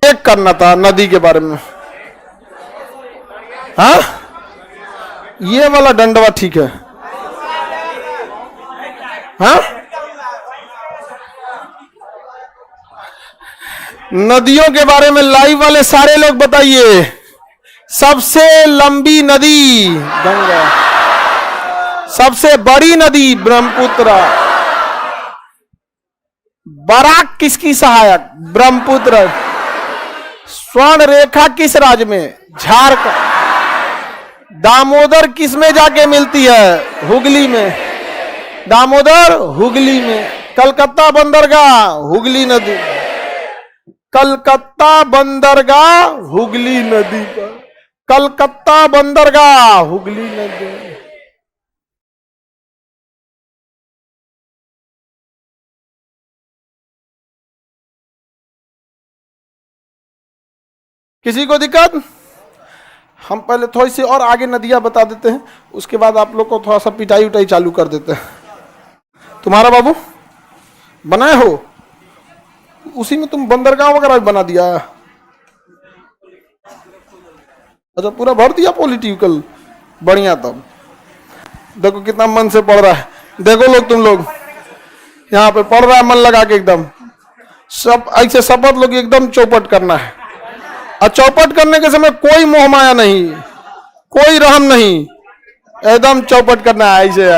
Check करना था नदी के बारे में। हाँ, ये वाला डंडवा ठीक है। हाँ, नदियों के बारे में लाइव वाले सारे लोग बताइए। सबसे लंबी नदी गंगा, सबसे बड़ी नदी ब्रह्मपुत्र, बराक किसकी सहायक? ब्रह्मपुत्र। स्वर्ण रेखा किस राज्य में? झारखंड। दामोदर किस में जाके मिलती है? हुगली में। दामोदर हुगली में। कलकत्ता बंदरगाह हुगली नदी, कलकत्ता बंदरगाह हुगली नदी पर, कलकत्ता बंदरगाह हुगली नदी। किसी को दिक्कत? हम पहले थोड़ी सी और आगे नदियां बता देते हैं, उसके बाद आप लोग को थोड़ा सा पिटाई उटाई चालू कर देते हैं। तुम्हारा बाबू बनाए हो, उसी में तुम बंदरगाह वगैरह बना दिया। अच्छा, पूरा भर दिया पॉलिटिकल, बढ़िया। तब देखो कितना मन से पढ़ रहा है। देखो लोग, तुम लोग यहाँ पे पढ़ रहा है मन लगा के एकदम। सब ऐसे शपथ लोग एकदम चौपट करना है, और चौपट करने के समय कोई मोह माया नहीं, कोई रहम नहीं, एकदम चौपट करना है ऐसे।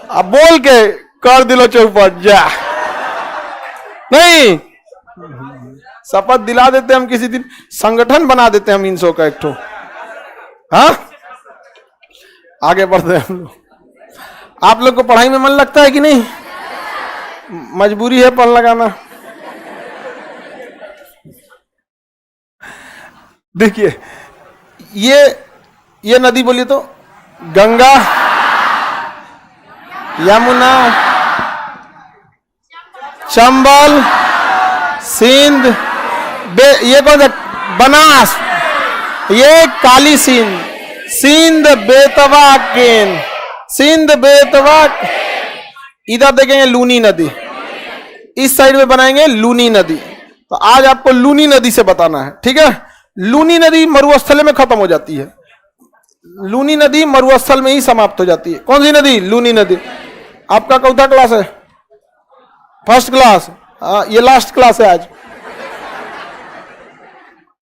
अब बोल के कर दिलो चौपट जा, नहीं शपथ दिला देते हम, किसी दिन संगठन बना देते हम इन सौ का एक ठो। हाँ, आगे बढ़ते हैं हम लोग। आप लोग को पढ़ाई में मन लगता है कि नहीं? मजबूरी है पढ़ लगाना। देखिए ये नदी बोलिए तो गंगा, यमुना, चंबल, सिंध, ये कौन सा? बनास, ये काली सिंध, सिंध बेतवा केन, सिंध बेतवा। इधर देखेंगे लूनी नदी, इस साइड में बनाएंगे लूनी नदी। तो आज आपको लूनी नदी से बताना है, ठीक है? लूनी नदी मरुस्थल में खत्म हो जाती है, लूनी नदी मरुस्थल में ही समाप्त हो जाती है। कौन सी नदी? लूनी नदी। आपका कौन क्लास है? First class. ये लास्ट क्लास है आज।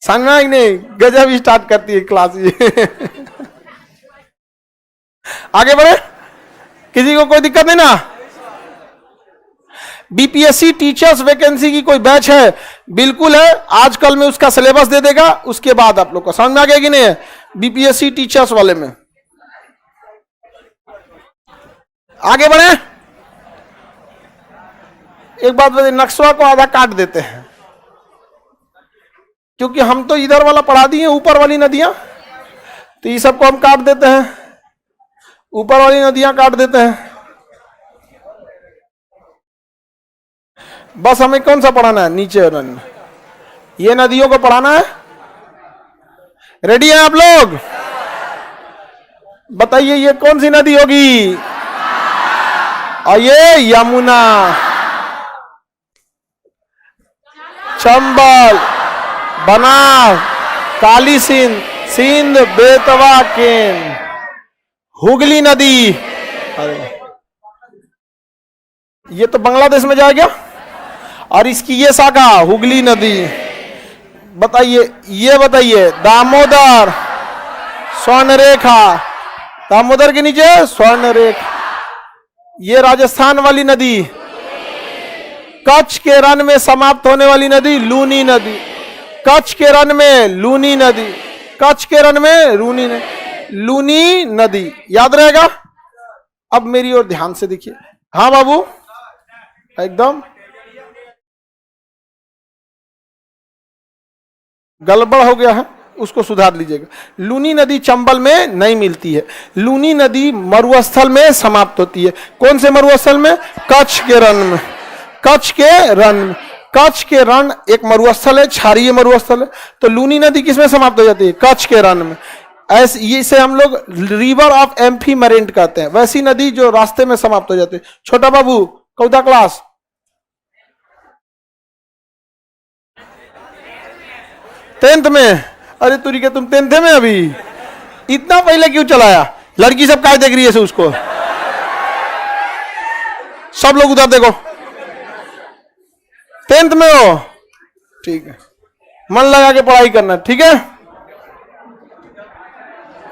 समझना ही नहीं, गजब स्टार्ट करती है क्लास ये। आगे बढ़े, किसी को कोई दिक्कत नहीं ना? बीपीएससी टीचर्स वैकेंसी की कोई बैच है? बिल्कुल है, आजकल में उसका सिलेबस दे देगा, उसके बाद आप लोग को समझ में आ गया कि नहीं है? बीपीएससी टीचर्स वाले में आगे बढ़े। एक बात बताइए, नक्शा को आधा काट देते हैं, क्योंकि हम तो इधर वाला पढ़ा दिए, ऊपर वाली नदियां, तो ये सबको हम काट देते हैं, ऊपर वाली नदियां काट देते हैं। बस हमें कौन सा पढ़ाना है? नीचे ये नदियों को पढ़ाना है। रेडी हैं आप लोग? बताइए ये कौन सी नदी होगी? और ये यमुना, चंबल, बनास, काली सिंध, सिंध बेतवा केन, हुगली नदी। अरे ये तो बांग्लादेश में जाएगा, और इसकी ये शाखा हुगली नदी। बताइए, ये बताइए दामोदर, स्वर्णरेखा, दामोदर के नीचे स्वर्णरेखा। ये राजस्थान वाली नदी, कच्छ के रण में समाप्त होने वाली नदी लूनी नदी, कच्छ के रण में लूनी नदी, कच्छ के रण में लूनी नदी। याद रहेगा? अब मेरी ओर ध्यान से देखिए। हाँ बाबू, एकदम गड़बड़ हो गया है, उसको सुधार लीजिएगा। लूनी नदी चंबल में नहीं मिलती है, लूनी नदी मरुस्थल में समाप्त होती है। कौन से मरुस्थल में? कच्छ के रण में, कच्छ के रण में। कच्छ के रण एक मरुस्थल है, क्षारीय मरुस्थल है, तो लूनी नदी किसमें समाप्त हो जाती है? कच्छ के रण में। ऐसे इसे हम लोग रिवर ऑफ एम्फीमरेंट कहते हैं, वैसी नदी जो रास्ते में समाप्त हो जाती है। छोटा बाबू कौदा क्लास? 10th में? अरे तुरी के तुम 10th में अभी, इतना पहले क्यों चलाया? लड़की सब क्या देख रही है से उसको? सब लोग उधर देखो, 10th में हो, ठीक है, मन लगा के पढ़ाई करना, ठीक है?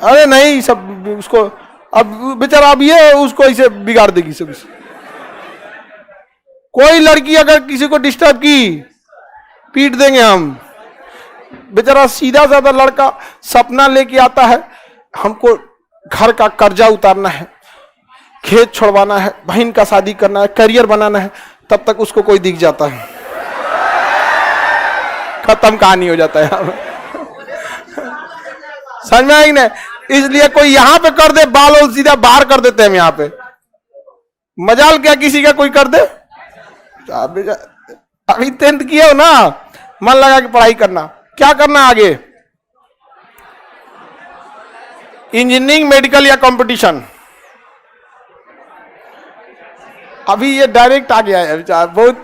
अरे नहीं, सब उसको अब बेचारा अब ये उसको ऐसे बिगाड़ देगी सब। कोई लड़की अगर किसी को डिस्टर्ब की पीट देंगे हम। बेचारा सीधा साधा लड़का सपना लेके आता है, हमको घर का कर्जा उतारना है, खेत छोड़वाना है, बहन का शादी करना है, करियर बनाना है, तब तक उसको कोई दिख जाता है, खत्म कहानी हो जाता है। समझ में आई नहीं? इसलिए कोई यहां पे कर दे बाल और सीधा बाहर कर देते हैं हम यहां पे। मजाल क्या किसी का कोई कर दे? अभी 10th किया हो ना, मन लगा के पढ़ाई करना। क्या करना आगे? इंजीनियरिंग, मेडिकल या कंपटीशन? अभी ये डायरेक्ट आ गया है। बहुत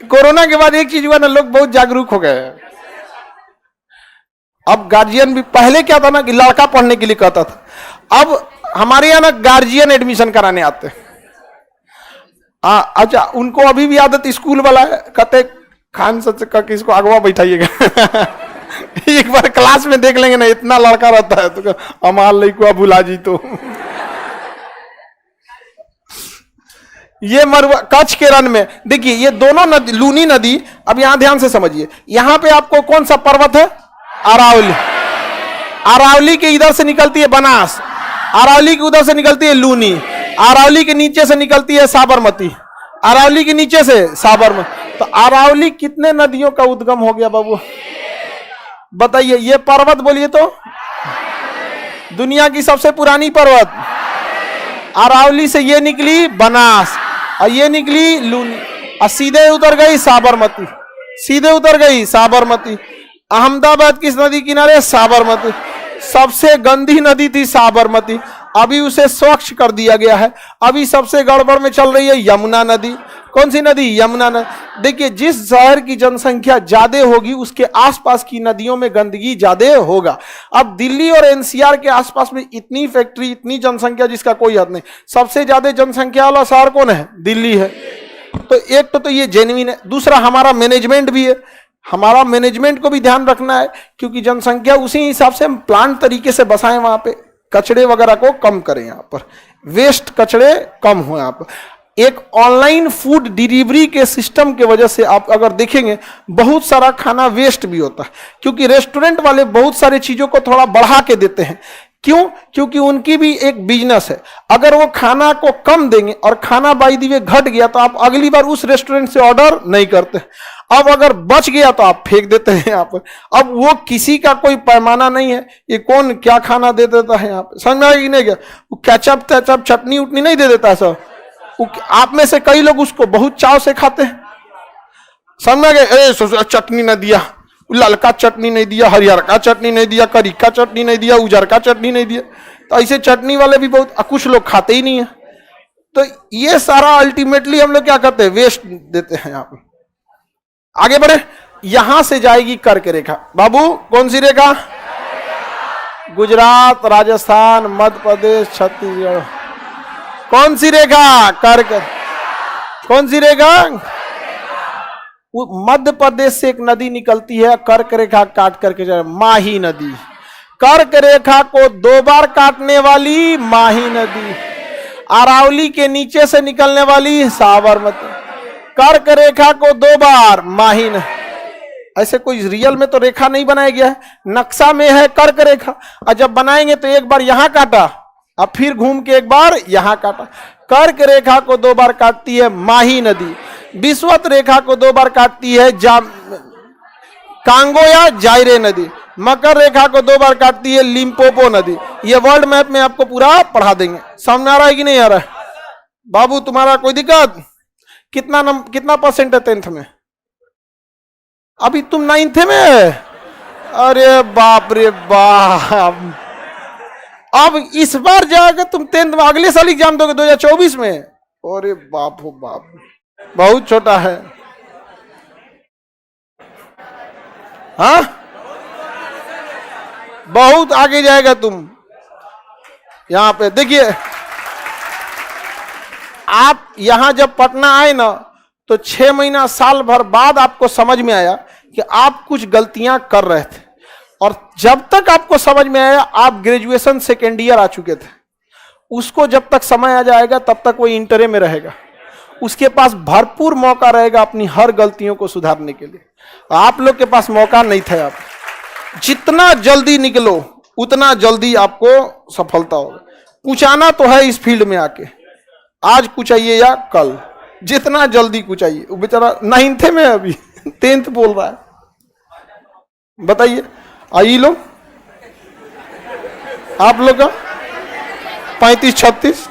कोरोना के बाद एक चीज हुआ ना, लोग बहुत जागरूक हो गए। अब गार्जियन भी, पहले क्या था ना कि लड़का पढ़ने के लिए कहता था, अब हमारे यहाँ ना गार्जियन एडमिशन कराने आते हैं। अच्छा, उनको अभी भी आदत स्कूल वाला है, कहते खान सच का किसको अगवा बैठाइएगा। एक बार क्लास में देख लेंगे ना, इतना लड़का रहता है तो हमार लड़का भुला जी। तो ये मरवा कच्छ के रन में देखिए, ये दोनों नदी, लूनी नदी, अब यहां ध्यान से समझिए, यहां पे आपको कौन सा पर्वत है? अरावली। अरावली के इधर से निकलती है बनास, अरावली के उधर से निकलती है लूनी, अरावली के नीचे से निकलती है साबरमती, अरावली के नीचे से साबरमती। तो अरावली कितने नदियों का उद्गम हो गया बाबू? बताइए। ये पर्वत बोलिए तो, दुनिया की सबसे पुरानी पर्वत अरावली से ये निकली बनास, और ये निकली लूनी, और सीधे उतर गई साबरमती, सीधे उतर गई साबरमती। अहमदाबाद किस नदी किनारे? साबरमती। सबसे गंदी नदी थी साबरमती, अभी उसे स्वच्छ कर दिया गया है। अभी सबसे गड़बड़ में चल रही है यमुना नदी। कौन सी नदी? यमुना नदी। देखिए, जिस शहर की जनसंख्या ज्यादा होगी उसके आसपास की नदियों में गंदगी ज्यादा होगा। अब दिल्ली और एनसीआर के आसपास में इतनी फैक्ट्री, इतनी जनसंख्या जिसका कोई हद नहीं। सबसे ज्यादा जनसंख्या वाला शहर कौन है? दिल्ली है। तो एक तो ये जेन्युइन है, दूसरा हमारा मैनेजमेंट भी है, हमारा मैनेजमेंट को भी ध्यान रखना है, क्योंकि जनसंख्या उसी हिसाब से हम प्लांट तरीके से बसाएं, वहां पे कचड़े वगैरह को कम करें, यहाँ पर वेस्ट कचड़े कम हो। यहाँ पर एक ऑनलाइन फूड डिलीवरी के सिस्टम के वजह से आप अगर देखेंगे बहुत सारा खाना वेस्ट भी होता है, क्योंकि रेस्टोरेंट वाले बहुत सारी चीजों को थोड़ा बढ़ा के देते हैं। क्यों? क्योंकि उनकी भी एक बिजनेस है। अगर वो खाना को कम देंगे और खाना बाई दी वे घट गया तो आप अगली बार उस रेस्टोरेंट से ऑर्डर नहीं करते। अब अगर बच गया तो आप फेंक देते हैं यहाँ पर। अब वो किसी का कोई पैमाना नहीं है, ये कौन क्या खाना दे देता है यहाँ पे, समझ में आएगी नहीं क्या? वो कैचअप टैचअप चटनी उटनी नहीं दे देता है सर। आप में से कई लोग उसको बहुत चाव से खाते हैं, समझ में आ गए? चटनी न दिया, ललका चटनी नहीं दिया, हरियर का चटनी नहीं दिया, करी का चटनी नहीं दिया, उजर का चटनी नहीं दिया। तो ऐसे चटनी वाले भी बहुत, कुछ लोग खाते ही नहीं है। तो ये सारा अल्टीमेटली हम लोग क्या करते हैं? वेस्ट देते हैं यहाँ पे। आगे बढ़े, यहां से जाएगी कर्क रेखा। बाबू कौन सी रेखा? गुजरात, राजस्थान, मध्य प्रदेश, छत्तीसगढ़। कौन सी रेखा? कर्क। कौन सी रेखा? मध्य प्रदेश से एक नदी निकलती है, कर्क रेखा काट करके जाए, माही नदी। कर्क रेखा को 2 बार काटने वाली माही नदी, अरावली के नीचे से निकलने वाली साबरमती। कर्क रेखा को 2 बार माही नदी। ऐसे कोई रियल में तो रेखा नहीं बनाया गया है, नक्शा में है कर्क रेखा, और जब बनाएंगे तो एक बार यहां काटा, अब फिर घूम के एक बार यहां काटा। कर्क रेखा को 2 बार काटती है माही नदी। विषुवत रेखा को 2 बार काटती है कांगो या जायरे नदी। मकर रेखा को 2 बार काटती है लिम्पोपो नदी। ये वर्ल्ड मैप में आपको पूरा पढ़ा देंगे। समझ आ रहा है कि नहीं आ रहा है? बाबू तुम्हारा कोई दिक्कत? कितना परसेंट है 10th में? अभी तुम 9th में है? अरे बाप रे बाप, अब इस बार जाकर तुम 10th में, अगले साल एग्जाम दोगे 2024 में? अरे बाप हो बाप, बहुत छोटा है। हाँ बहुत आगे जाएगा तुम। यहां पे देखिए, आप यहां जब पटना आए ना तो 6 महीना साल भर बाद आपको समझ में आया कि आप कुछ गलतियां कर रहे थे, और जब तक आपको समझ में आया आप ग्रेजुएशन सेकेंड ईयर आ चुके थे। उसको जब तक समय आ जाएगा तब तक वो इंटरे में रहेगा, उसके पास भरपूर मौका रहेगा अपनी हर गलतियों को सुधारने के लिए। आप लोग के पास मौका नहीं था। आप जितना जल्दी निकलो उतना जल्दी आपको सफलता होगा। कुछ आना तो है इस फील्ड में आके, आज कुछ आइए या कल, जितना जल्दी कुछ आइए। वो बेचारा 9th में अभी 10th बोल रहा है, बताइए। आइए लोग, आप लोग का 35-36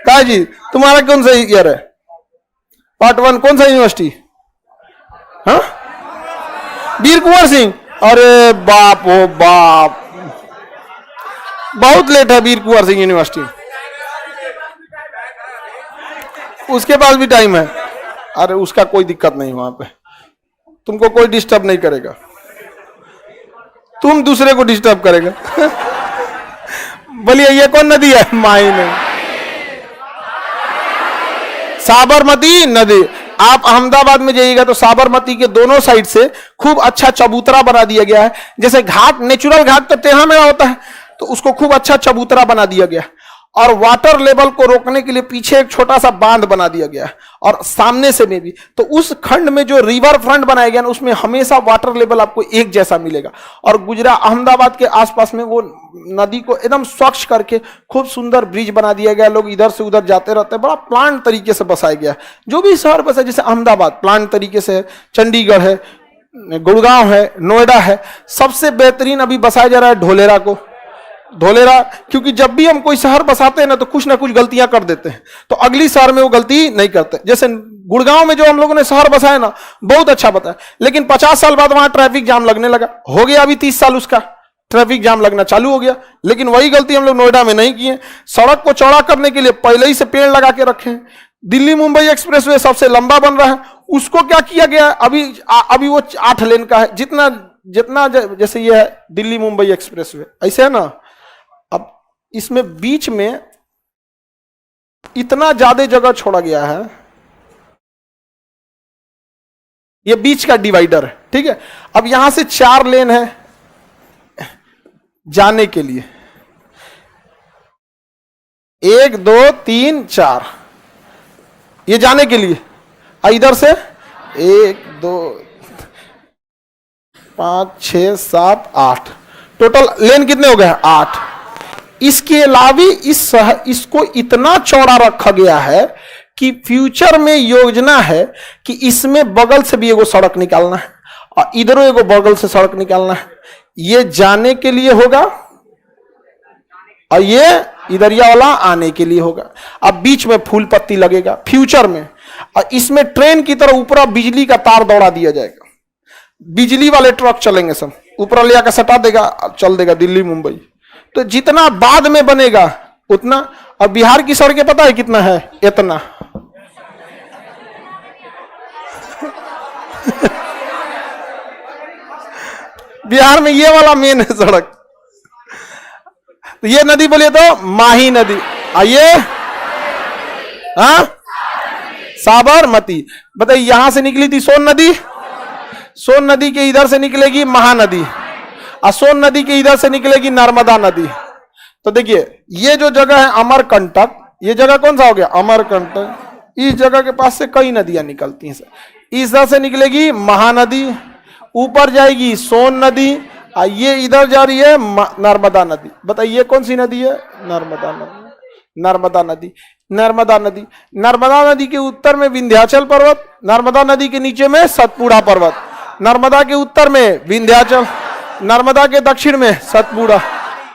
का जी, तुम्हारा कौन सा ईयर है? पार्ट 1 कौन सा यूनिवर्सिटी? हाँ, वीर कुंवर सिंह। अरे बाप ओ बाप, बहुत लेट है वीर कुंवर सिंह यूनिवर्सिटी, उसके पास भी टाइम है। अरे उसका कोई दिक्कत नहीं, वहां पे तुमको कोई डिस्टर्ब नहीं करेगा, तुम दूसरे को डिस्टर्ब करेगा। बोलिए ये कौन नदी है? माइन, साबरमती नदी। आप अहमदाबाद में जाइएगा तो साबरमती के दोनों साइड से खूब अच्छा चबूतरा बना दिया गया है। जैसे घाट, नेचुरल घाट तो टेढ़ा मेढ़ा होता है, तो उसको खूब अच्छा चबूतरा बना दिया गया। और वाटर लेवल को रोकने के लिए पीछे एक छोटा सा बांध बना दिया गया है, और सामने से में भी। तो उस खंड में जो रिवर फ्रंट बनाया गया ना, उसमें हमेशा वाटर लेवल आपको एक जैसा मिलेगा। और गुजरा अहमदाबाद के आसपास में वो नदी को एकदम स्वच्छ करके खूब सुंदर ब्रिज बना दिया गया। लोग इधर से उधर जाते रहते हैं, बड़ा प्लान तरीके से बसाया गया। जो भी शहर बसा, जैसे अहमदाबाद प्लान तरीके से है, चंडीगढ़ है, गुड़गांव है, नोएडा है। सबसे बेहतरीन अभी बसाया जा रहा है ढोलेरा को। ढोलेरा, क्योंकि जब भी हम कोई शहर बसाते हैं ना तो कुछ ना कुछ गलतियां कर देते हैं, तो अगली शहर में वो गलती नहीं करते। जैसे गुड़गांव में जो हम लोगों ने शहर बसाया ना, बहुत अच्छा बताया, लेकिन 50 साल बाद वहां ट्रैफिक जाम लगने लगा। हो गया अभी 30 साल उसका ट्रैफिक जाम लगना चालू हो गया। लेकिन वही गलती हम लोग नोएडा में नहीं किए। सड़क को चौड़ा करने के लिए पहले ही से पेड़ लगा के रखे हैं। दिल्ली मुंबई एक्सप्रेसवे सबसे लंबा बन रहा है, उसको क्या किया गया है? अभी वो 8 लेन का है। जितना जैसे ये है दिल्ली मुंबई एक्सप्रेसवे, ऐसे है ना। अब इसमें बीच में इतना ज्यादा जगह छोड़ा गया है, ये बीच का डिवाइडर है, ठीक है। अब यहां से 4 लेन है जाने के लिए, 1 2 3 4, ये जाने के लिए। इधर से 1 2 5 6 7 8, टोटल लेन कितने हो गए? 8। इसके अलावा इसको इतना चौड़ा रखा गया है कि फ्यूचर में योजना है कि इसमें बगल से भी एगो सड़क निकालना है और इधरों एगो बगल से सड़क निकालना है। ये जाने के लिए होगा और ये इधरिया वाला आने के लिए होगा। अब बीच में फूल पत्ती लगेगा फ्यूचर में, और इसमें ट्रेन की तरह ऊपर बिजली का तार दौड़ा दिया जाएगा। बिजली वाले ट्रक चलेंगे, सब ऊपर ले आकर सटा देगा, चल देगा दिल्ली मुंबई। तो जितना बाद में बनेगा उतना। और बिहार की सड़कें पता है कितना है? इतना। बिहार में ये वाला मेन है सड़क। तो ये नदी बोलिए तो माही नदी। आइए, हाँ, साबरमती। बताइए, यहां से निकली थी सोन नदी, सोन नदी के इधर से निकलेगी महानदी, और सोन नदी के इधर से निकलेगी नर्मदा नदी। तो देखिए, ये जो जगह है अमरकंटक, ये जगह कौन सा हो गया? अमरकंटक। इस जगह के पास से कई नदियां निकलती हैं। इधर से निकलेगी महानदी, ऊपर जाएगी सोन नदी, और ये इधर जा रही है नर्मदा नदी। बताइए कौन सी नदी है? नर्मदा नदी। नर्मदा नदी, नर्मदा नदी। नर्मदा नदी के उत्तर में विंध्याचल पर्वत, नर्मदा नदी के नीचे में सतपुड़ा पर्वत। नर्मदा के उत्तर में विंध्याचल, नर्मदा के दक्षिण में सतपुड़ा,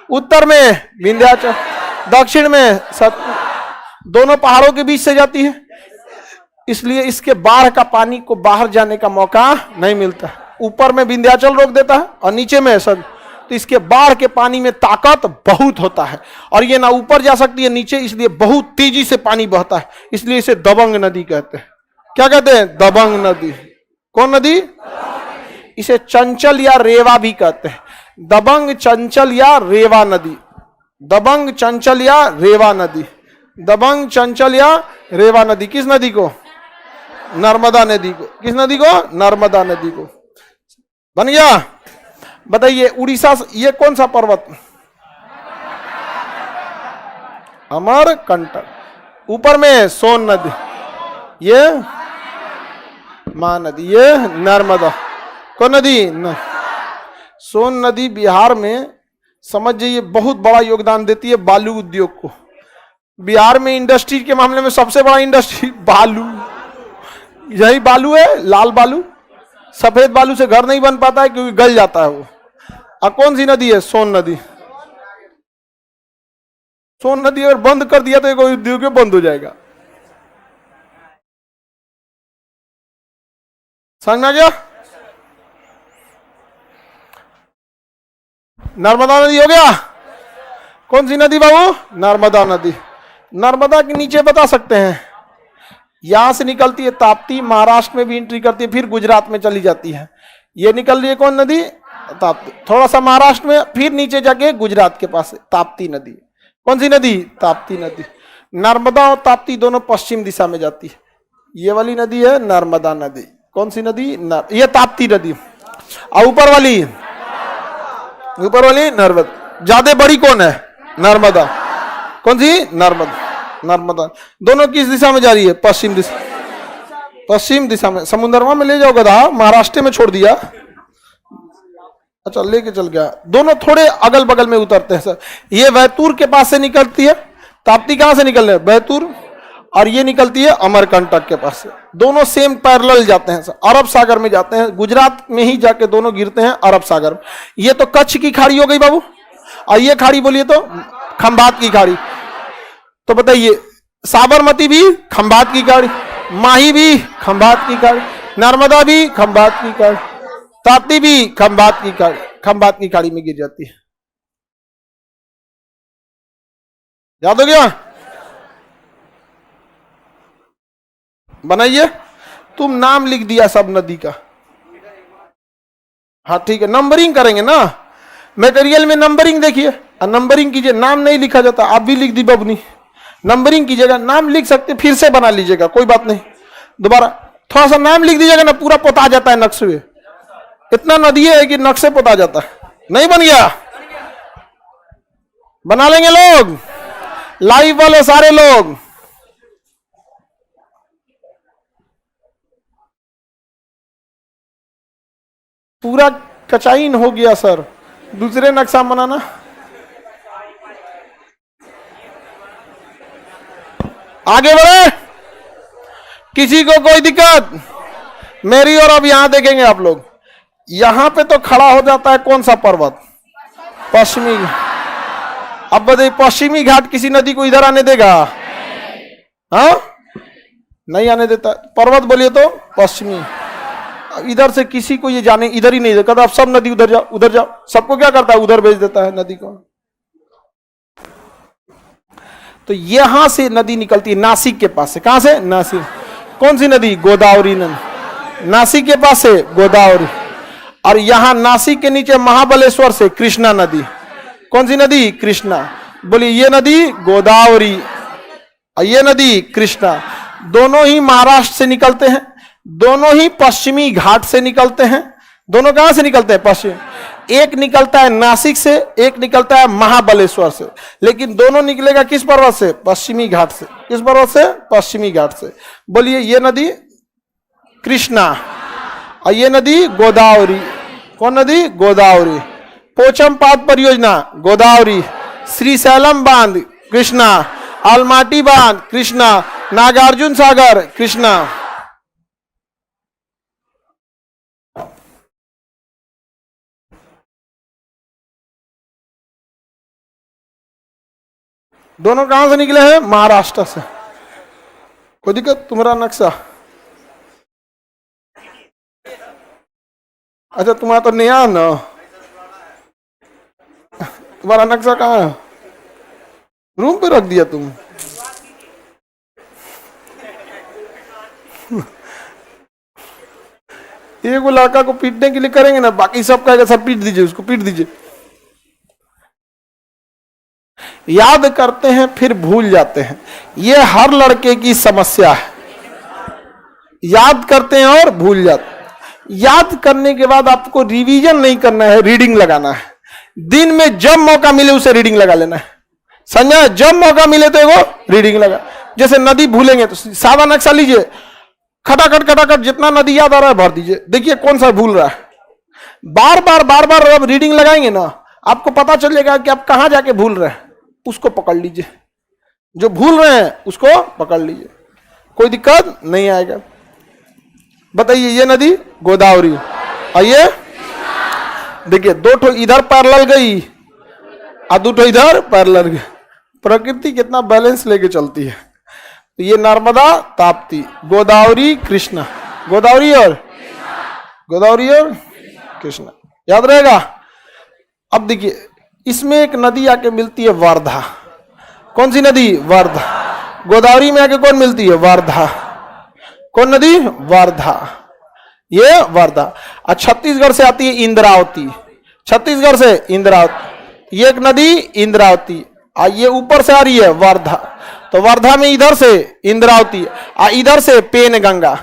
उत्तर में विंध्याचल, दक्षिण में सतपुड़ा। दोनों पहाड़ों के बीच से जाती है, इसलिए इसके बाढ़ का पानी को बाहर जाने का मौका नहीं मिलता। ऊपर में विंध्याचल रोक देता है और नीचे में सब, तो इसके बाढ़ के पानी में ताकत बहुत होता है, और ये ना ऊपर जा सकती है नीचे, इसलिए बहुत तेजी से पानी बहता है। इसलिए इसे दबंग नदी कहते हैं। क्या कहते हैं? दबंग नदी। कौन नदी? इसे चंचल या रेवा भी कहते हैं। दबंग, चंचल या रेवा नदी। दबंग, चंचल या रेवा नदी। दबंग, चंचल या रेवा नदी। किस नदी को? नर्मदा नदी को। किस नदी को? नर्मदा नदी को। बन गया। बताइए उड़ीसा, ये कौन सा पर्वत? अमरकंटक। ऊपर में सोन नदी, ये महानदी, ये नर्मदा। कौन नदी? सोन नदी बिहार में समझ जाइए बहुत बड़ा योगदान देती है बालू उद्योग को। बिहार में इंडस्ट्री के मामले में सबसे बड़ा इंडस्ट्री बालू, यही बालू है, लाल बालू। सफेद बालू से घर नहीं बन पाता है क्योंकि गल जाता है वो। और कौन सी नदी है? सोन नदी। सोन नदी अगर बंद कर दिया तो कोई उद्योग बंद हो जाएगा। समझ में आ गया? नर्मदा नदी हो गया। कौन सी नदी बाबू? नर्मदा नदी। नर्मदा के नीचे बता सकते हैं, यहां से निकलती है ताप्ती, महाराष्ट्र में भी एंट्री करती है, फिर गुजरात में चली जाती है। ये निकल रही है कौन नदी? ताप्ती। थोड़ा सा महाराष्ट्र में, फिर नीचे जाके गुजरात के पास है ताप्ती नदी। कौन सी नदी? ताप्ती नदी। नर्मदा और ताप्ती दोनों पश्चिम दिशा में जाती है। ये वाली नदी है नर्मदा नदी। कौन सी नदी? ये ताप्ती नदी। और ऊपर वाली नर्मदा। ज्यादा बड़ी कौन है? नर्मदा। कौन सी? नर्मदा। नर्मदा दोनों किस दिशा में जा रही है? पश्चिम दिशा। पश्चिम दिशा में। समुद्रमा में ले जाओ गधा, महाराष्ट्र में छोड़ दिया। अच्छा लेके चल गया। दोनों थोड़े अगल बगल में उतरते हैं सर। ये बैतूल के पास से निकलती है। ताप्ती कहां से निकल रहे हैं? बैतूल। और ये निकलती है अमरकंटक के पास से। दोनों सेम पैरेलल जाते हैं सर, अरब सागर में जाते हैं। गुजरात में ही जाके दोनों गिरते हैं अरब सागर में। ये तो कच्छ की खाड़ी हो गई बाबू, और ये खाड़ी बोलिए तो खंभात की खाड़ी। तो बताइए साबरमती भी खंभात की खाड़ी, माही भी खंभात की खाड़ी, नर्मदा भी खंभात की खाड़ी, ताप्ती भी खंभात की खाड़ी, खंभात की खाड़ी में गिर जाती है। याद हो गया? बनाइए। तुम नाम लिख दिया सब नदी का। हाँ ठीक है, नंबरिंग करेंगे ना। मटेरियल में नंबरिंग देखिए, नंबरिंग कीजिए। नाम नहीं लिखा जाता, आप भी लिख दी बबनी। नंबरिंग कीजिएगा, नाम लिख सकते, फिर से बना लीजिएगा, कोई बात नहीं। दोबारा थोड़ा सा नाम लिख दीजिएगा ना, पूरा पोता जाता है नक्शे में। इतना नदी है कि नक्शे पोता जाता है। नहीं बन गया? बना लेंगे लोग, लाइव वाले सारे लोग। पूरा कचाइन हो गया सर, दूसरे नक्शा बनाना। आगे बढ़े, किसी को कोई दिक्कत? मेरी और अब यहां देखेंगे आप लोग। यहां पे तो खड़ा हो जाता है कौन सा पर्वत? पश्चिमी। अब बताइए पश्चिमी घाट किसी नदी को इधर आने देगा? हाँ नहीं आने देता। पर्वत बोलिए तो पश्चिमी। इधर से किसी को ये जाने इधर ही नहीं देता, अब सब नदी उधर जाओ उधर जाओ। सबको क्या करता है? उधर भेज देता है नदी को। तो यहां से नदी निकलती है नासिक के पास से। कहां से? नासिक। कौन सी नदी? गोदावरी नदी। नासिक के पास से गोदावरी। और यहां नासिक के नीचे महाबलेश्वर से कृष्णा नदी। कौन सी नदी? कृष्णा। बोलिए ये नदी गोदावरी और ये नदी कृष्णा। दोनों ही महाराष्ट्र से निकलते हैं, दोनों ही पश्चिमी घाट से निकलते हैं। दोनों कहां से निकलते हैं? पश्चिम। एक निकलता है नासिक से, एक निकलता है महाबलेश्वर से, लेकिन दोनों निकलेगा किस पर्वत से? पश्चिमी घाट से। किस पर्वत से? पश्चिमी घाट से। बोलिए ये नदी कृष्णा और ये नदी गोदावरी। कौन नदी? गोदावरी। पोचमपाद परियोजना गोदावरी, श्रीशैलम बांध कृष्णा, आलमाटी बांध कृष्णा, नागार्जुन सागर कृष्णा। दोनों कहां से निकले हैं? महाराष्ट्र से। कोई दिक्कत? तुम्हारा नक्शा अच्छा तुम्हारा तो नया ना, तुम्हारा नक्शा कहाँ है? रूम पे रख दिया तुम। एगो लड़का को पीटने के लिए करेंगे ना, बाकी सब कहेगा सर पीट दीजिए उसको, पीट दीजिए। याद करते हैं फिर भूल जाते हैं, ये हर लड़के की समस्या है। याद करते हैं और भूल जाते हैं। याद करने के बाद आपको रिवीजन नहीं करना है, रीडिंग लगाना है। दिन में जब मौका मिले उसे रीडिंग लगा लेना है, समझा? जब मौका मिले तो वो रीडिंग लगा। जैसे नदी भूलेंगे तो सादा नक्शा लीजिए, खटाखट खटाखट जितना नदी याद आ रहा है भर दीजिए, देखिए कौन सा भूल रहा है। बार बार अब रीडिंग लगाएंगे ना, आपको पता चलेगा कि आप कहां जाके भूल रहे हैं। उसको पकड़ लीजिए, जो भूल रहे हैं उसको पकड़ लीजिए, कोई दिक्कत नहीं आएगा। बताइए, ये नदी गोदावरी, और ये देखिए दो ठो इधर पैरेलल गई और दो ठो इधर पैरेलल गई। प्रकृति कितना बैलेंस लेके चलती है। तो ये नर्मदा ताप्ती, गोदावरी कृष्णा, गोदावरी और कृष्णा, याद रहेगा। अब देखिए इसमें एक नदी आके मिलती है वर्धा। कौन सी नदी? वर्धा। गोदावरी में आके कौन मिलती है? वर्धा। कौन नदी? वर्धा, ये वर्धा। और छत्तीसगढ़ से आती है इंद्रावती, छत्तीसगढ़ से इंद्रावती, ये एक नदी इंद्रावती। और ये ऊपर से आ रही है वर्धा, तो वर्धा में इधर से इंद्रावती, और इधर से पेन गंगा,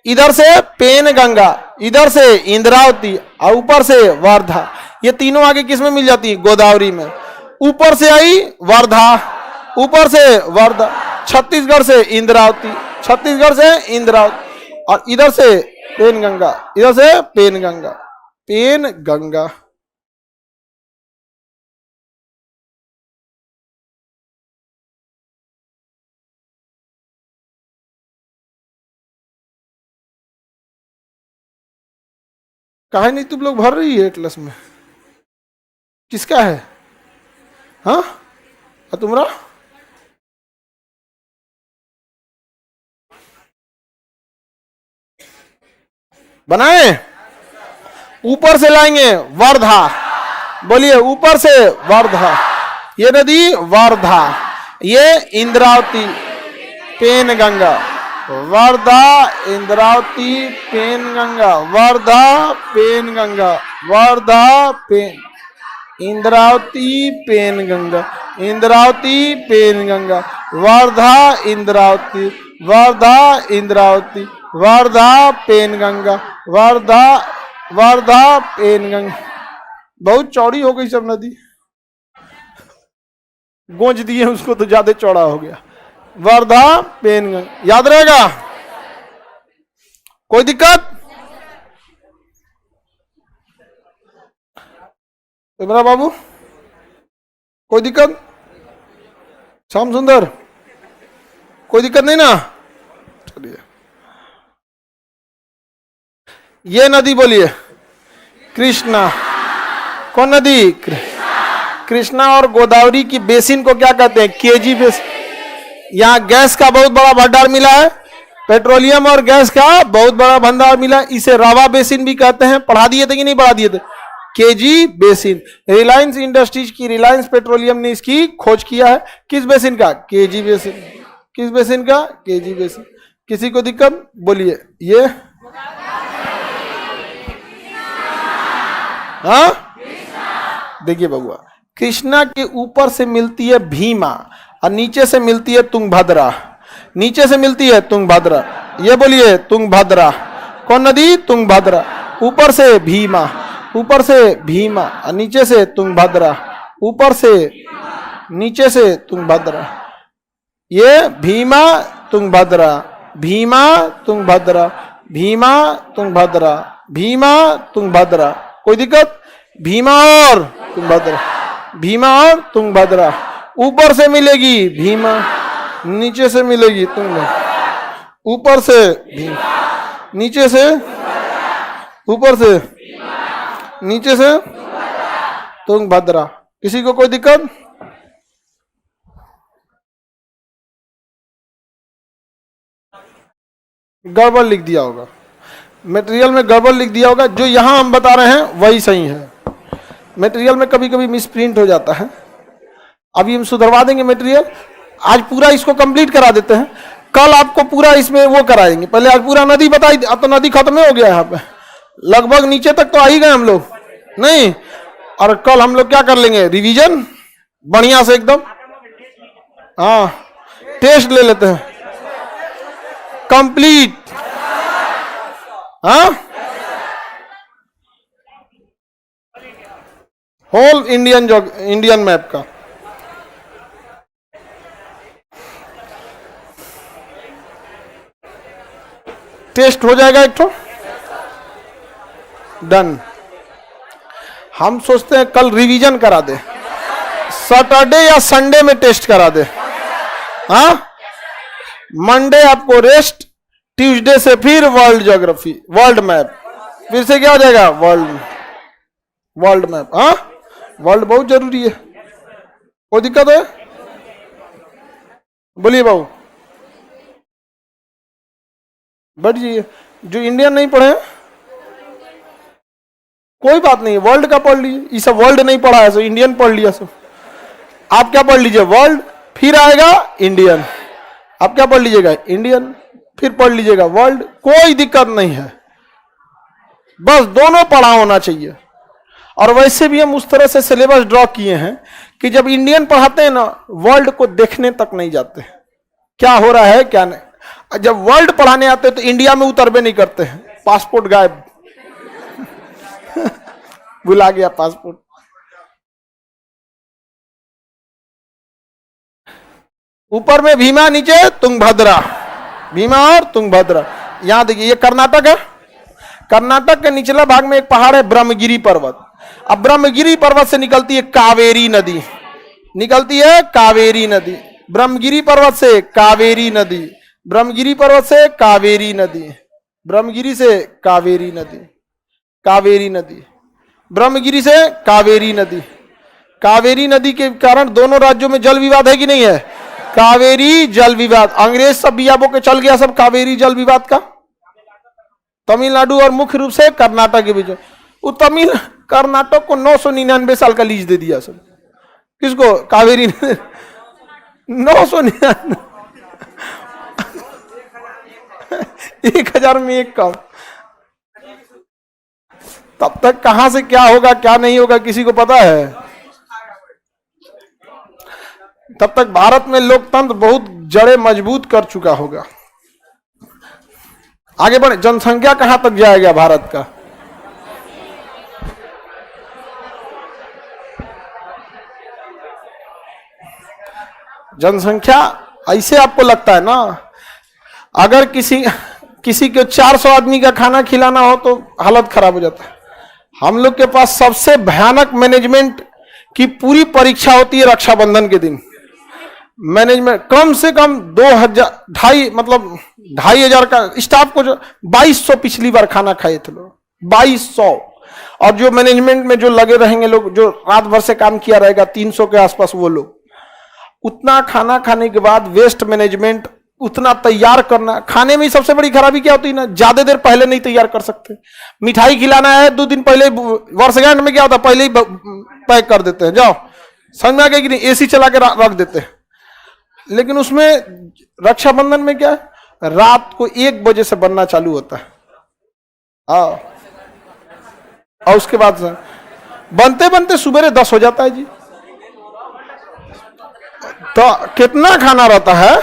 इधर से पेन गंगा, इधर से इंद्रावती, और ऊपर से वर्धा। ये तीनों आगे किस में मिल जाती है? गोदावरी में। ऊपर से आई वर्धा, ऊपर से वर्धा, छत्तीसगढ़ से इंद्रावती, छत्तीसगढ़ से इंद्रावती, और इधर से पेन गंगा, इधर से पेन गंगा, पेन गंगा। कहा नहीं तुम लोग भर रही है एटलस में? किसका है? हाँ, तुम्हारा? बनाए? ऊपर से लाएंगे वर्धा, बोलिए ऊपर से वर्धा। ये नदी वर्धा, ये Indravati, Penganga, Wardha Indravati Penganga, Wardha Penganga, Wardha पेन, Indravati Penganga, Indravati Penganga, Wardha Indravati, Wardha Indravati, Wardha Penganga, Wardha, Wardha Penganga. बहुत चौड़ी हो गई सब नदी, गोंज दिए उसको तो ज्यादा चौड़ा हो गया। वर्धा पेन गंगा, याद रहेगा? कोई दिक्कत? तो मेरा बाबू कोई दिक्कत? श्याम सुंदर कोई दिक्कत नहीं ना? चलिए, ये नदी बोलिए कृष्णा। कौन नदी? कृष्णा। और गोदावरी की बेसिन को क्या कहते हैं? KG basin. यहाँ गैस का बहुत बड़ा भंडार मिला है, पेट्रोलियम और गैस का बहुत बड़ा भंडार मिला है। इसे रावा बेसिन भी कहते हैं। पढ़ा दिए थे कि नहीं पढ़ा दिए थे? KG basin. रिलायंस इंडस्ट्रीज की, रिलायंस पेट्रोलियम ने इसकी खोज किया है। किस बेसिन का? KG basin. किस बेसिन का? KG basin. किसी को दिक्कत? बोलिए। ये हाँ, देखिए बबुआ, कृष्णा के ऊपर से मिलती है भीमा और नीचे से मिलती है तुंगभद्रा। नीचे से मिलती है तुंगभद्रा, ये बोलिए तुंगभद्रा। कौन नदी? तुंगभद्रा। ऊपर से भीमा, ऊपर से भीमा और नीचे से तुंगभद्रा, ऊपर से नीचे से तुंगभद्रा। ये भीमा तुंगभद्रा, भीमा तुंगभद्रा, भीमा तुंगभद्रा, भीमा तुंगभद्रा। कोई दिक्कत? भीमा और तुंगभद्रा, भीमा और तुंगभद्रा। ऊपर से मिलेगी भीमा, नीचे से मिलेगी तुंगभद्रा। ऊपर से भीमा, नीचे से, ऊपर से नीचे से तुंगभद्रा। किसी को कोई दिक्कत? गड़बड़ लिख दिया होगा, मटेरियल में गड़बड़ लिख दिया होगा। जो यहां हम बता रहे हैं वही सही है। मटेरियल में कभी कभी मिस प्रिंट हो जाता है, अभी हम सुधरवा देंगे मटेरियल। आज पूरा इसको कंप्लीट करा देते हैं, कल आपको पूरा इसमें वो कराएंगे। पहले आज पूरा नदी बताई, अब तो नदी खत्म हो गया यहाँ पे। लगभग नीचे तक तो आ ही गए हम लोग, नहीं? और कल हम लोग क्या कर लेंगे, रिवीजन बढ़िया से एकदम। हाँ, टेस्ट ले लेते हैं कंप्लीट। हाँ, होल इंडियन मैप का। टेस्ट हो जाएगा एक तो, डन। हम सोचते हैं कल रिवीजन करा दे, सैटरडे या संडे में टेस्ट करा दे। हाँ, मंडे आपको रेस्ट, ट्यूसडे से फिर वर्ल्ड ज्योग्राफी, वर्ल्ड मैप, फिर से क्या हो जाएगा, वर्ल्ड मैप। हाँ, वर्ल्ड बहुत जरूरी है। कोई दिक्कत है? बोलिए बाबू, बैठ जाइए। जो इंडियन नहीं पढ़े कोई बात नहीं, वर्ल्ड का पढ़ लीजिए। ये सब वर्ल्ड नहीं पढ़ा है, सो इंडियन पढ़ लिया। सब आप क्या पढ़ लीजिए, वर्ल्ड, फिर आएगा इंडियन। आप क्या पढ़ लीजिएगा, इंडियन, फिर पढ़ लीजिएगा वर्ल्ड। कोई दिक्कत नहीं है, बस दोनों पढ़ा होना चाहिए। और वैसे भी हम उस तरह से सिलेबस ड्रॉ किए हैं कि जब इंडियन पढ़ाते हैं ना, वर्ल्ड को देखने तक नहीं जाते क्या हो रहा है क्या नहीं। जब वर्ल्ड पढ़ाने आते हैं तो इंडिया में उतरबे नहीं करते हैं, पासपोर्ट गायब। भुला गया पासपोर्ट। ऊपर में भीमा, नीचे तुंगभद्रा, भीमा और तुंगभद्रा। यहां देखिए, ये कर्नाटक है। कर्नाटक के निचला भाग में एक पहाड़ है, ब्रह्मगिरी पर्वत। अब ब्रह्मगिरी पर्वत से निकलती है कावेरी नदी, निकलती है कावेरी नदी। ब्रह्मगिरी पर्वत से कावेरी नदी, ब्रह्मगिरी पर्वत से कावेरी नदी, ब्रह्मगिरी से कावेरी नदी, कावेरी नदी, ब्रह्मगिरी से कावेरी नदी। कावेरी नदी के कारण दोनों राज्यों में जल विवाद है कि नहीं है? कावेरी जल विवाद। अंग्रेज सब बियाबो के चल गया सब कावेरी जल विवाद का। तमिलनाडु और मुख्य रूप से कर्नाटक के बीच। वो कर्नाटक को 999 साल का लीज दे दिया सब। किसको? कावेरी। 999, 1000 में एक कम। तब तक कहां से क्या होगा क्या नहीं होगा किसी को पता है? तब तक भारत में लोकतंत्र बहुत जड़ें मजबूत कर चुका होगा। आगे बढ़े, जनसंख्या कहां तक जाएगा भारत का? जनसंख्या ऐसे आपको लगता है ना, अगर किसी को 400 आदमी का खाना खिलाना हो तो हालत खराब हो जाता है। हम लोग के पास सबसे भयानक मैनेजमेंट की पूरी परीक्षा होती है रक्षाबंधन के दिन। मैनेजमेंट कम से कम 2,500 का स्टाफ को, जो 2200 पिछली बार खाना खाए थे लोग, 2200। और जो मैनेजमेंट में जो लगे रहेंगे लोग, जो रात भर से काम किया रहेगा 300 के आसपास, वो लोग उतना खाना खाने के बाद वेस्ट मैनेजमेंट उतना तैयार करना। खाने में सबसे बड़ी खराबी क्या होती है ना, ज्यादा देर पहले नहीं तैयार कर सकते। मिठाई खिलाना है 2 दिन पहले, वर्षगांठ में क्या होता है, पहले ही पैक कर देते हैं, जाओ, समझ में आ गया कि नहीं, एसी चला के रख देते हैं। लेकिन उसमें रक्षाबंधन में क्या है, रात को 1 बजे से बनना चालू होता है। और उसके बाद बनते बनते सुबह 10 हो जाता है जी। तो कितना खाना रहता है,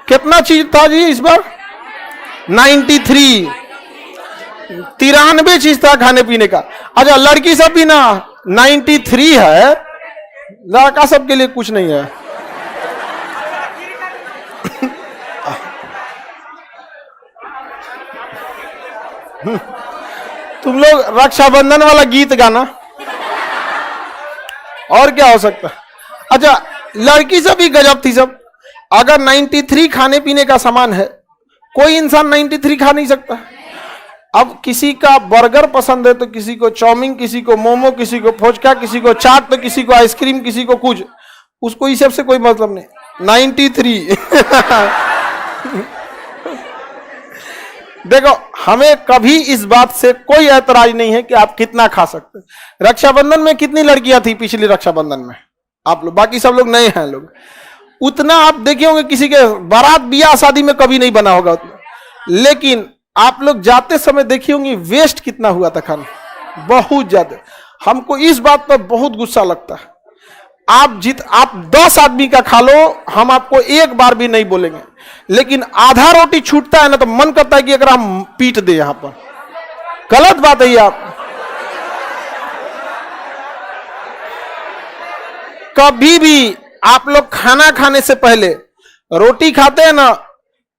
कितना चीज था जी इस बार? 93 चीज था खाने पीने का। अच्छा, लड़की सब भी ना 93 है, लड़का सब के लिए कुछ नहीं है। तुम लोग रक्षाबंधन वाला गीत गाना, और क्या हो सकता है। अच्छा, लड़की सब भी गजब थी सब। अगर 93 खाने पीने का सामान है, कोई इंसान 93 खा नहीं सकता। अब किसी का बर्गर पसंद है तो किसी को चाउमीन, किसी को मोमो, किसी को फोचका, किसी को चाट, तो किसी को आइसक्रीम, किसी को कुछ, उसको इस सबसे कोई मतलब नहीं। 93। देखो, हमें कभी इस बात से कोई ऐतराज नहीं है कि आप कितना खा सकते। रक्षाबंधन में कितनी लड़कियां थी पिछली रक्षाबंधन में? आप लोग, बाकी सब लोग नए हैं लोग, उतना आप देखे होंगे किसी के बारात बियाह शादी में कभी नहीं बना होगा उतना। लेकिन आप लोग जाते समय देखी होंगी वेस्ट कितना हुआ था खाना, बहुत ज्यादा। हमको इस बात पर बहुत गुस्सा लगता है। आप 10 आदमी का खा लो, हम आपको एक बार भी नहीं बोलेंगे, लेकिन आधा रोटी छूटता है ना तो मन करता है कि अगर हम पीट दे। यहां पर गलत बात है ये। आप कभी भी आप लोग खाना खाने से पहले रोटी खाते हैं ना,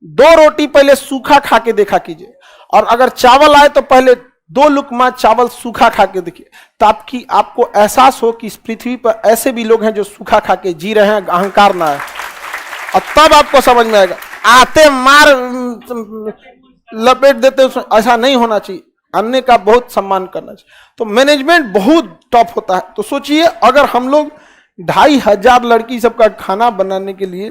2 रोटी पहले सूखा खा के देखा कीजिए, और अगर चावल आए तो पहले 2 लुकमा चावल सूखा खा के देखिए, तो आपको एहसास हो कि इस पृथ्वी पर ऐसे भी लोग हैं जो सूखा खा के जी रहे हैं, अहंकार ना है, और तब आपको समझ में आएगा। आते मार लपेट देते, ऐसा नहीं होना चाहिए। अन्य का बहुत सम्मान करना चाहिए। तो मैनेजमेंट बहुत टफ होता है। तो सोचिए अगर हम लोग 2500 लड़की सबका खाना बनाने के लिए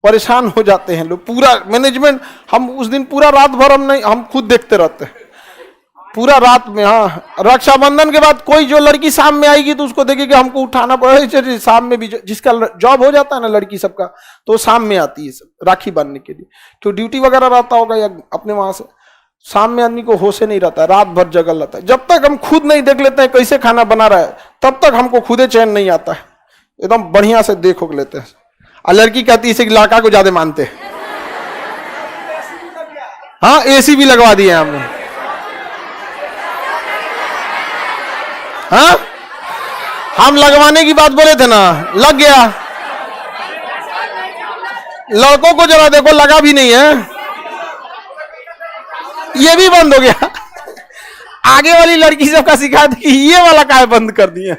परेशान हो जाते हैं लोग, पूरा मैनेजमेंट, हम उस दिन पूरा रात भर हम खुद देखते रहते हैं पूरा रात में। हाँ, रक्षाबंधन के बाद कोई जो लड़की शाम में आएगी तो उसको देखेगी हमको उठाना पड़ेगा। शाम में भी जिसका जॉब हो जाता है ना लड़की सबका, तो शाम में आती है सब राखी बांधने के लिए, क्यों ड्यूटी वगैरह रहता होगा या अपने वहां से। शाम में आदमी को होश नहीं रहता है, रात भर जगल रहता है। जब तक हम खुद नहीं देख लेते हैं कैसे खाना बना रहा है, तब तक हमको खुदे चैन नहीं आता है। एकदम बढ़िया से देखो लेते हैं। और लड़की कहती है इसे लड़का को ज्यादा मानते हैं। हाँ, एसी भी लगवा दिए हमने। हाँ, हम लगवाने की बात बोले थे ना, लग गया। लड़कों को जरा देखो, लगा भी नहीं है, ये भी बंद हो गया। आगे वाली लड़की सबका शिकायत की ये वाला काहे बंद कर दिए,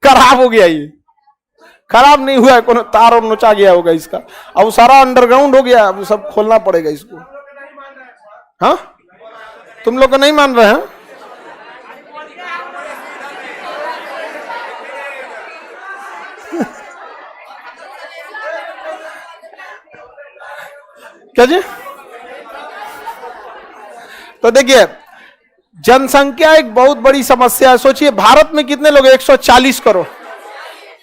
खराब हो गया। ये खराब नहीं हुआ है, कोनो तार और नोचा गया होगा इसका, अब सारा अंडरग्राउंड हो गया, अब सब खोलना पड़ेगा इसको। हाँ, तुम लोग को नहीं मान रहे हैं? क्या जी? तो देखिए, जनसंख्या एक बहुत बड़ी समस्या है। सोचिए भारत में कितने लोग, 140 करोड़।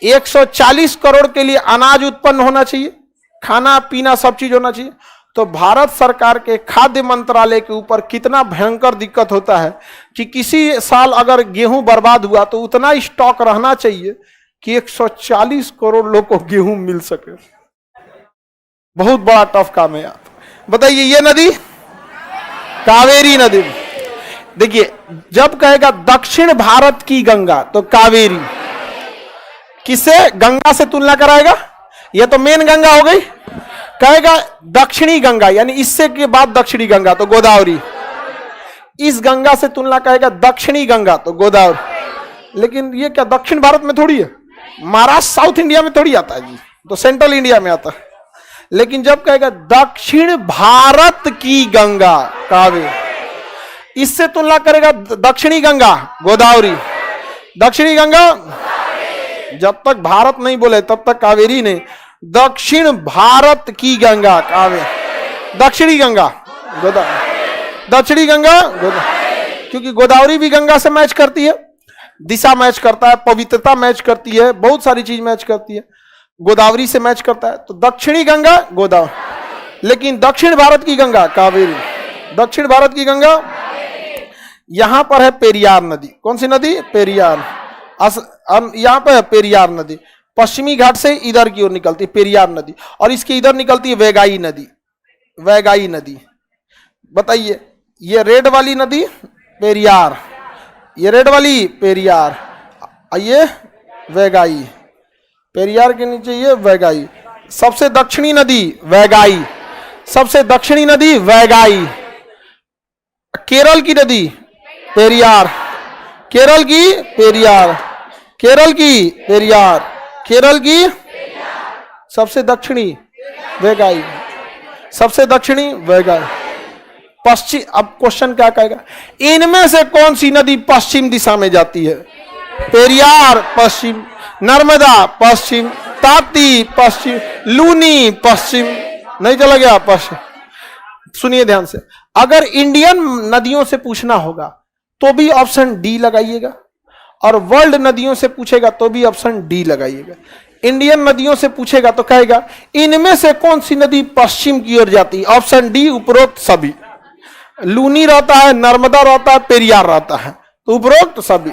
140 करोड़ के लिए अनाज उत्पन्न होना चाहिए, खाना पीना सब चीज होना चाहिए। तो भारत सरकार के खाद्य मंत्रालय के ऊपर कितना भयंकर दिक्कत होता है कि किसी साल अगर गेहूं बर्बाद हुआ तो उतना स्टॉक रहना चाहिए कि 140 करोड़ लोग को गेहूं मिल सके। बहुत बड़ा टफ काम है। आप बताइए, ये नदी कावेरी नदी, देखिए जब कहेगा दक्षिण भारत की गंगा तो कावेरी, किससे गंगा से तुलना कराएगा? यह तो मेन गंगा हो गई। कहेगा दक्षिणी गंगा, यानी इससे के बाद दक्षिणी गंगा तो गोदावरी। इस गंगा से तुलना कहेगा दक्षिणी गंगा तो गोदावरी। लेकिन ये क्या दक्षिण भारत में थोड़ी है, महाराष्ट्र साउथ इंडिया में थोड़ी आता है जी, तो सेंट्रल इंडिया में आता है। लेकिन जब कहेगा दक्षिण भारत की गंगा कावेरी, इससे तुलना करेगा दक्षिणी गंगा गोदावरी, दक्षिणी गंगा। जब तक भारत नहीं बोले तब तक कावेरी ने, दक्षिण भारत की गंगा कावेरी, दक्षिणी गंगा गोदावरी, दक्षिणी गंगा गोदावरी। क्योंकि गोदावरी भी गंगा से मैच करती है, दिशा मैच करता है, पवित्रता मैच करती है, बहुत सारी चीज मैच करती है, गोदावरी से मैच करता है। तो दक्षिणी गंगा गोदावरी, लेकिन दक्षिण भारत की गंगा कावेरी, दक्षिण भारत की गंगा। यहां पर है पेरियार नदी। कौन सी नदी? पेरियार। यहां पर है पेरियार नदी, पश्चिमी घाट से इधर की ओर निकलती है पेरियार नदी, और इसके इधर निकलती है वैगाई नदी। वैगाई नदी, बताइए, ये रेड वाली नदी पेरियार, ये रेड वाली पेरियार, ये वैगाई, पेरियार के नीचे ये वैगाई। सबसे दक्षिणी नदी वैगाई, सबसे दक्षिणी नदी वैगाई। केरल की नदी पेरियार, केरल की पेरियार, केरल की पेरियार, केरल की सबसे दक्षिणी वैगाई, सबसे दक्षिणी वैगाई। पश्चिम, अब क्वेश्चन क्या कहेगा, इनमें से कौन सी नदी पश्चिम दिशा में जाती है? पेरियार पश्चिम, नर्मदा पश्चिम, ताप्ती पश्चिम, लूनी पश्चिम। नहीं चला गया पश्चिम? सुनिए ध्यान से, अगर इंडियन नदियों से पूछना होगा तो भी ऑप्शन डी लगाइएगा, और वर्ल्ड नदियों से पूछेगा तो भी ऑप्शन डी लगाइएगा। इंडियन नदियों से पूछेगा तो कहेगा इनमें से कौन सी नदी पश्चिम की ओर जाती है? ऑप्शन डी उपरोक्त सभी। लूनी रहता है, नर्मदा रहता है, पेरियार रहता है। तो उपरोक्त सभी।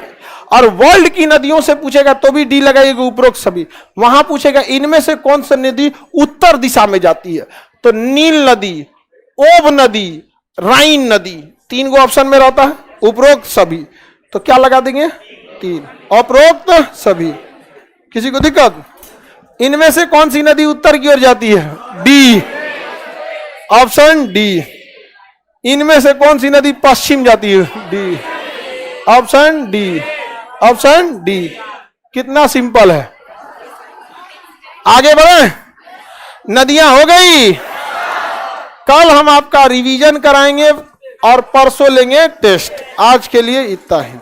और वर्ल्ड की नदियों से पूछेगा तो भी डी लगाइएगा, उपरोक्त सभी। वहां पूछेगा इनमें से कौन सी नदी उत्तर दिशा में जाती है, तो नील नदी, ओब नदी, राइन नदी, 3 गो ऑप्शन में रहता है, उपरोक्त सभी। तो क्या लगा देंगे 3, उपरोक्त सभी। किसी को दिक्कत? इनमें से कौन सी नदी उत्तर की ओर जाती है, डी, ऑप्शन डी। इनमें से कौन सी नदी पश्चिम जाती है, D, option D, option D. कितना सिंपल है। आगे बढ़े, नदियां हो गई। कल हम आपका रिवीजन कराएंगे और परसों लेंगे टेस्ट। आज के लिए इतना ही।